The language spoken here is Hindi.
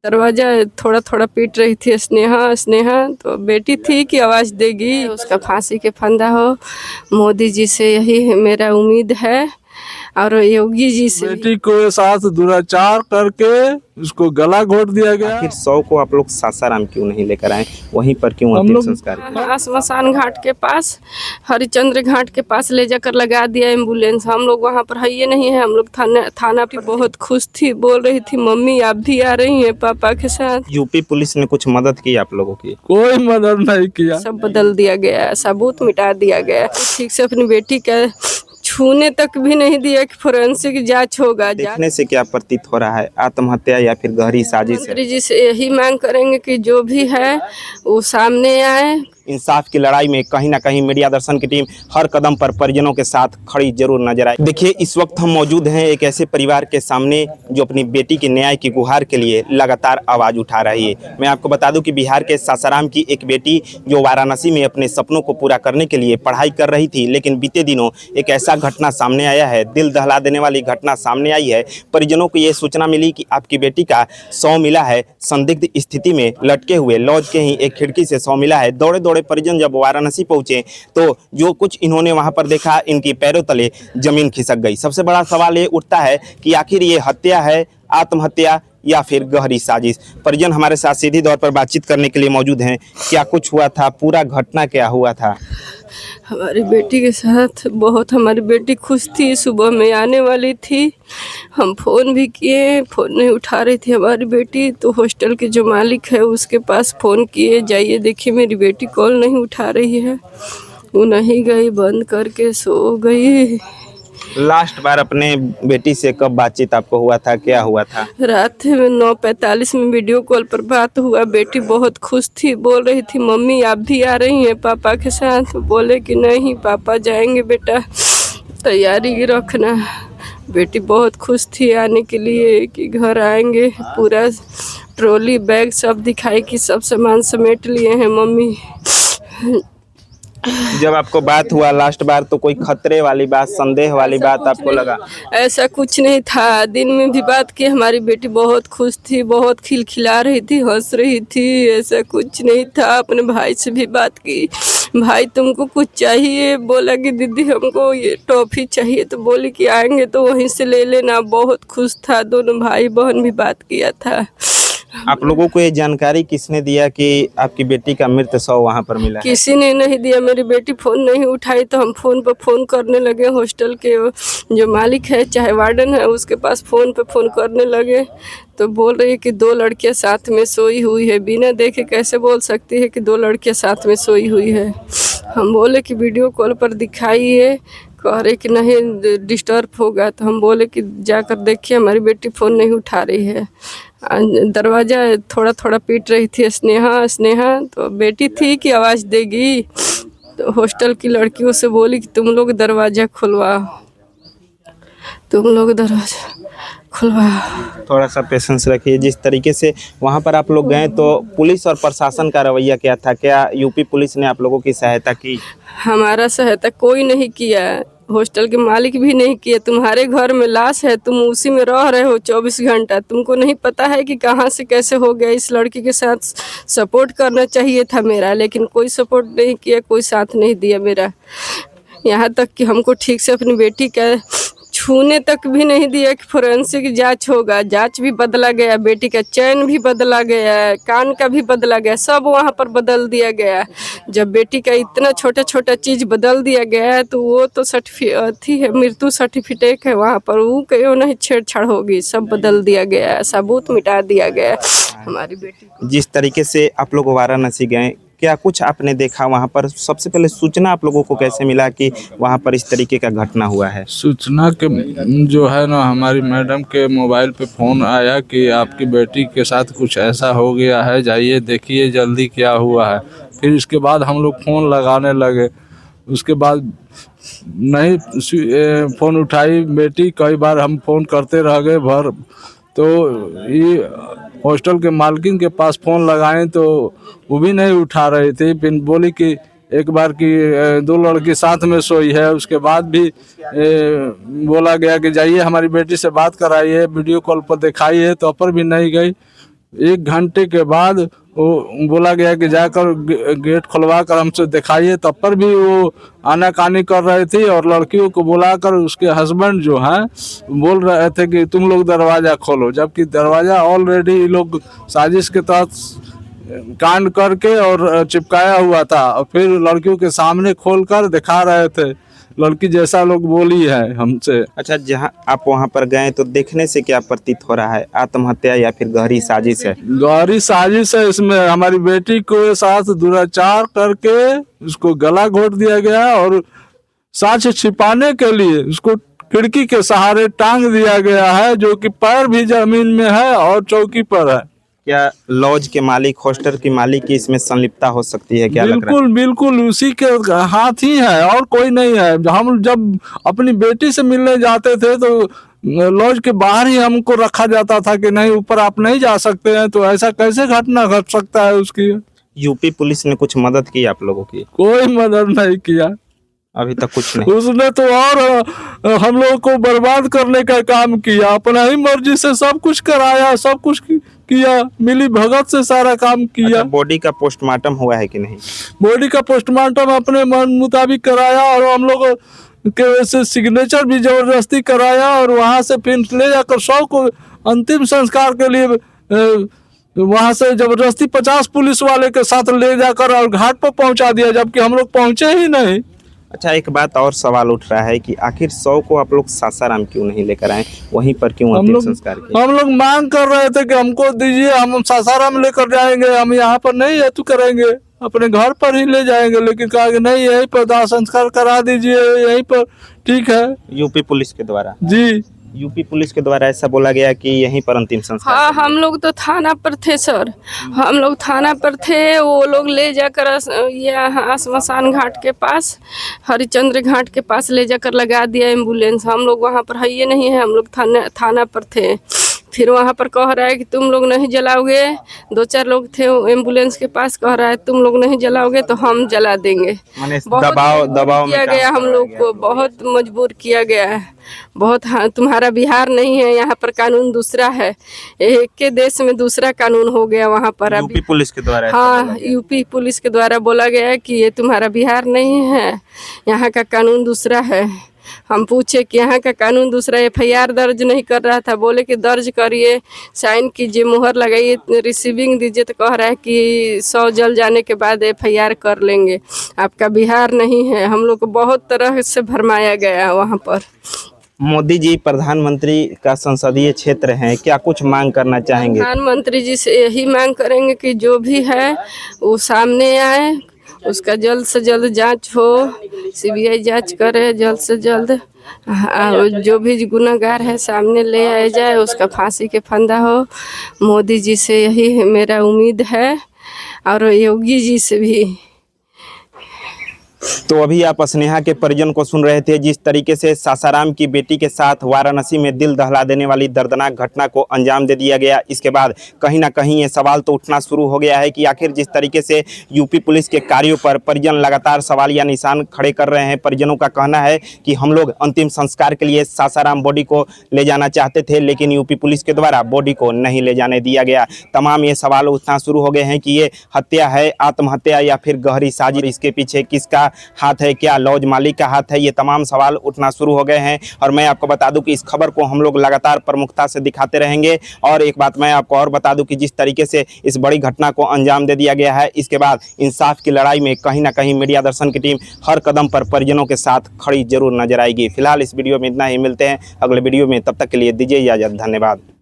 दरवाजा थोड़ा थोड़ा पीट रही थी स्नेहा स्नेहा, तो बेटी थी कि आवाज़ देगी, उसका फांसी के फंदा हो। मोदी जी से यही मेरा उम्मीद है और योगी जी से। बेटी को साथ दुराचार करके उसको गला घोट दिया गया। आखिर 100 को आप लोग सासाराम क्यों नहीं लेकर आए, वहीं पर क्यों अंतिम संस्कार किया? हाँ, श्मशान घाट के पास, हरिचंद्र घाट के पास ले जाकर लगा दिया एम्बुलेंस। हम लोग वहाँ पर है ये नहीं है, हम लोग थाना पे बहुत खुश थी, बोल रही थी मम्मी आप भी आ रही हैं पापा के साथ। यूपी पुलिस ने कुछ मदद की आप लोगों की? कोई मदद नहीं किया, सब बदल दिया गया, सबूत मिटा दिया गया। ठीक से अपनी बेटी का छूने तक भी नहीं दिया कि फोरेंसिक जांच होगा। देखने से क्या प्रतीत हो रहा है, आत्महत्या या फिर गहरी साजिश है? मंत्री जी से यही मांग करेंगे कि जो भी है वो सामने आए। इंसाफ की लड़ाई में कहीं ना कहीं मीडिया दर्शन की टीम हर कदम पर परिजनों के साथ खड़ी जरूर नजर आई। देखिए, इस वक्त हम मौजूद हैं एक ऐसे परिवार के सामने जो अपनी बेटी के न्याय की गुहार के लिए लगातार आवाज उठा रही है। मैं आपको बता दूं कि बिहार के सासाराम की एक बेटी जो वाराणसी में अपने सपनों को पूरा करने के लिए पढ़ाई कर रही थी, लेकिन बीते दिनों एक ऐसा घटना सामने आया है, दिल दहला देने वाली घटना सामने आई है। परिजनों को ये सूचना मिली कि आपकी बेटी का शव मिला है संदिग्ध स्थिति में लटके हुए, लॉज के ही एक खिड़की से शव मिला है। दौड़े दौड़े परिजन जब वाराणसी पहुंचे तो जो कुछ इन्होंने वहां पर देखा, इनकी पैरों तले जमीन खिसक गई। सबसे बड़ा सवाल ये उठता है कि आखिर ये हत्या है, आत्महत्या या फिर गहरी साजिश। परिजन हमारे साथ सीधी तौर पर बातचीत करने के लिए मौजूद हैं। क्या कुछ हुआ था, पूरा घटना क्या हुआ था? हमारी बेटी के साथ बहुत, हमारी बेटी खुश थी, सुबह में आने वाली थी। हम फ़ोन भी किए, फ़ोन नहीं उठा रही थी हमारी बेटी। तो हॉस्टल के जो मालिक है उसके पास फ़ोन किए, जाइए देखिए मेरी बेटी कॉल नहीं उठा रही है। वो नहीं गई, बंद करके सो गई। लास्ट बार अपने बेटी से कब बातचीत आपको हुआ था, क्या हुआ था? रात में 9:45 में वीडियो कॉल पर बात हुआ। बेटी बहुत खुश थी, बोल रही थी मम्मी आप भी आ रही हैं पापा के साथ। बोले कि नहीं पापा जाएंगे बेटा, तैयारी रखना। बेटी बहुत खुश थी आने के लिए कि घर आएंगे। पूरा ट्रॉली बैग सब दिखाई कि सब सामान समेट लिए हैं मम्मी। जब आपको बात हुआ लास्ट बार तो कोई खतरे वाली बात, संदेह वाली बात आपको लगा? ऐसा कुछ नहीं था। दिन में भी बात की, हमारी बेटी बहुत खुश थी, बहुत खिलखिला रही थी, हंस रही थी। ऐसा कुछ नहीं था। अपने भाई से भी बात की, भाई तुमको कुछ चाहिए? बोला कि दीदी हमको ये टॉफ़ी चाहिए। तो बोली कि आएंगे तो वहीं से ले लेना। बहुत खुश था, दोनों भाई बहन भी बात किया था। आप लोगों को ये जानकारी किसने दिया कि आपकी बेटी का मृत शव वहाँ पर मिला है? किसी ने नहीं दिया। मेरी बेटी फ़ोन नहीं उठाई तो हम फ़ोन पर फ़ोन करने लगे। हॉस्टल के जो मालिक है, चाहे वार्डन है, उसके पास फ़ोन पे फ़ोन करने लगे। तो बोल रही है कि 2 लड़कियां साथ में सोई हुई है। बिना देखे कैसे बोल सकती है कि 2 लड़कियां साथ में सोई हुई है? हम बोले कि वीडियो कॉल पर दिखाइए, कह रहे कि नहीं डिस्टर्ब होगा। तो हम बोले कि जाकर देखिए, हमारी बेटी फ़ोन नहीं उठा रही है। दरवाज़ा थोड़ा थोड़ा पीट रही थी स्नेहा स्नेहा, तो बेटी थी कि आवाज़ देगी। तो हॉस्टल की लड़कियों से बोली कि तुम लोग दरवाज़ा खुलवाओ, तुम लोग दरवाज़ा खुलवाओ। थोड़ा सा पेशेंस रखिए। जिस तरीके से वहाँ पर आप लोग गए तो पुलिस और प्रशासन का रवैया क्या था? क्या यूपी पुलिस ने आप लोगों की सहायता की? हमारा सहायता कोई नहीं किया, हॉस्टल के मालिक भी नहीं किए। तुम्हारे घर में लाश है, तुम उसी में रह रहे हो 24 घंटा, तुमको नहीं पता है कि कहाँ से कैसे हो गया? इस लड़की के साथ सपोर्ट करना चाहिए था मेरा, लेकिन कोई सपोर्ट नहीं किया, कोई साथ नहीं दिया मेरा। यहाँ तक कि हमको ठीक से अपनी बेटी का छूने तक भी नहीं दिया कि फोरेंसिक जांच होगा। जांच भी बदला गया, बेटी का चैन भी बदला गया, कान का भी बदला गया, सब वहाँ पर बदल दिया गया। जब बेटी का इतना छोटा छोटा चीज़ बदल दिया गया है तो वो तो सर्टिफिकेट है, मृत्यु सर्टिफिकेट है वहाँ पर, वो क्यों नहीं छेड़छाड़ होगी? सब बदल दिया गया, सबूत मिटा दिया गया हमारी बेटी को। जिस तरीके से आप लोग वाराणसी गए, क्या कुछ आपने देखा वहाँ पर? सबसे पहले सूचना आप लोगों को कैसे मिला कि वहाँ पर इस तरीके का घटना हुआ है? सूचना के जो है ना, हमारी मैडम के मोबाइल पे फ़ोन आया कि आपकी बेटी के साथ कुछ ऐसा हो गया है, जाइए देखिए जल्दी क्या हुआ है। फिर इसके बाद हम लोग फ़ोन लगाने लगे। उसके बाद नहीं फ़ोन उठाई बेटी, कई बार हम फ़ोन करते रह गए भर। तो ये हॉस्टल के मालकिन के पास फ़ोन लगाएं तो वो भी नहीं उठा रहे थे। फिर बोली कि एक बार की 2 लड़की साथ में सोई है। उसके बाद भी बोला गया कि जाइए हमारी बेटी से बात कराइए, वीडियो कॉल पर दिखाइए, तो पर भी नहीं गई। 1 घंटे के बाद वो बोला गया कि जाकर गेट खुलवा कर हमसे दिखाइए, तब पर भी वो आनाकानी कर रही थी और लड़कियों को बुलाकर उसके हस्बैंड जो हैं बोल रहे थे कि तुम लोग दरवाज़ा खोलो, जबकि दरवाज़ा ऑलरेडी लोग साजिश के तहत कांड करके और चिपकाया हुआ था और फिर लड़कियों के सामने खोलकर दिखा रहे थे, लड़की जैसा लोग बोली है हमसे। अच्छा, जहां आप वहां पर गए तो देखने से क्या प्रतीत हो रहा है, आत्महत्या या फिर गहरी साजिश है? गहरी साजिश है। इसमें हमारी बेटी को साथ दुराचार करके उसको गला घोट दिया गया और साक्ष्य छिपाने के लिए उसको खिड़की के सहारे टांग दिया गया है, जो कि पैर भी जमीन में है और चौकी पर है। क्या लॉज के मालिक, हॉस्टल के मालिक की इसमें संलिप्तता हो सकती है? क्या लग रहा है? बिल्कुल बिल्कुल उसी के हाथ ही है और कोई नहीं है। हम जब अपनी बेटी से मिलने जाते थे तो लॉज के बाहर ही हमको रखा जाता था कि नहीं, ऊपर आप नहीं जा सकते हैं। तो ऐसा कैसे घटना घट सकता है उसकी? यूपी पुलिस ने कुछ मदद की आप लोगों की? कोई मदद नहीं किया अभी तक कुछ नहीं। उसने तो और हम लोगों को बर्बाद करने का काम किया, अपना ही मर्जी से सब कुछ कराया, सब कुछ किया, मिली भगत से सारा काम किया। अच्छा, बॉडी का पोस्टमार्टम हुआ है कि नहीं? बॉडी का पोस्टमार्टम अपने मन मुताबिक कराया और हम लोग के वैसे सिग्नेचर भी जबरदस्ती कराया और वहाँ से फिर ले जाकर 100 को अंतिम संस्कार के लिए वहाँ से जबरदस्ती 50 पुलिस वाले के साथ ले जाकर और घाट पर पहुँचा दिया, जबकि हम लोग पहुँचे ही नहीं। अच्छा, एक बात और सवाल उठ रहा है कि आखिर 100 को आप लोग सासाराम क्यों नहीं लेकर आए, वहीं पर क्यों अंतिम संस्कार किए? हम लोग मांग कर रहे थे कि हमको दीजिए, हम सासाराम लेकर जाएंगे, हम यहाँ पर नहीं हेतु करेंगे, अपने घर पर ही ले जाएंगे। लेकिन कहा कि नहीं, यहीं पर दाह संस्कार करा दीजिए, यहीं पर ठीक है। यूपी पुलिस के द्वारा? जी, यूपी पुलिस के द्वारा ऐसा बोला गया कि यहीं पर अंतिम संस्कार? हाँ, हम लोग तो थाना पर थे सर, हम लोग थाना पर थे। वो लोग ले जाकर यहाँ श्मशान घाट के पास, हरिचंद्र घाट के पास ले जाकर लगा दिया एम्बुलेंस। हम लोग वहाँ पर है ये नहीं है, हम लोग थाना पर थे। फिर वहाँ पर कह रहा है कि तुम लोग नहीं जलाओगे। 2-4 लोग थे एम्बुलेंस के पास, कह रहा है तुम लोग नहीं जलाओगे तो हम जला देंगे। दबाव किया गया, हम लोग को बहुत मजबूर किया गया है बहुत। हाँ, तुम्हारा बिहार नहीं है, यहाँ पर कानून दूसरा है, एक के देश में दूसरा कानून हो गया वहाँ पर। यूपी पुलिस के द्वारा? हाँ, यूपी पुलिस के द्वारा बोला गया है कि ये तुम्हारा बिहार नहीं है, यहाँ का कानून दूसरा है। हम पूछे कि यहाँ का कानून दूसरा, FIR दर्ज नहीं कर रहा था, बोले कि दर्ज करिए, साइन कीजिए, मुहर लगाइए, रिसीविंग दीजिए। तो कह रहा है कि 100 जल जाने के बाद FIR कर लेंगे, आपका बिहार नहीं है। हम लोग को बहुत तरह से भरमाया गया वहाँ पर। मोदी जी प्रधानमंत्री का संसदीय क्षेत्र है, क्या कुछ मांग करना चाहेंगे? प्रधानमंत्री जी से यही मांग करेंगे कि जो भी है वो सामने आए, उसका जल्द से जल्द जांच हो, CBI जांच करे जल्द से जल्द। जो भी गुनहगार है सामने ले आया जाए, उसका फांसी के फंदा हो। मोदी जी से यही मेरा उम्मीद है और योगी जी से भी। तो अभी आप स्नेहा के परिजन को सुन रहे थे, जिस तरीके से सासाराम की बेटी के साथ वाराणसी में दिल दहला देने वाली दर्दनाक घटना को अंजाम दे दिया गया। इसके बाद कहीं ना कहीं ये सवाल तो उठना शुरू हो गया है कि आखिर जिस तरीके से यूपी पुलिस के कार्यों पर परिजन लगातार सवाल या निशान खड़े कर रहे हैं। परिजनों का कहना है कि हम लोग अंतिम संस्कार के लिए सासाराम बॉडी को ले जाना चाहते थे, लेकिन यूपी पुलिस के द्वारा बॉडी को नहीं ले जाने दिया गया। तमाम ये सवाल उठना शुरू हो गए हैं कि ये हत्या है, आत्महत्या या फिर गहरी साजिश, इसके पीछे किसका हाथ है, क्या लॉज मालिक का हाथ है? ये तमाम सवाल उठना शुरू हो गए हैं और मैं आपको बता दूं कि इस खबर को हम लोग लगातार प्रमुखता से दिखाते रहेंगे। और एक बात मैं आपको और बता दूं कि जिस तरीके से इस बड़ी घटना को अंजाम दे दिया गया है, इसके बाद इंसाफ की लड़ाई में कहीं ना कहीं मीडिया दर्शन की टीम हर कदम पर परिजनों के साथ खड़ी जरूर नजर आएगी। फिलहाल इस वीडियो में इतना ही, मिलते हैं अगले वीडियो में, तब तक के लिए दीजिए इजाजत, धन्यवाद।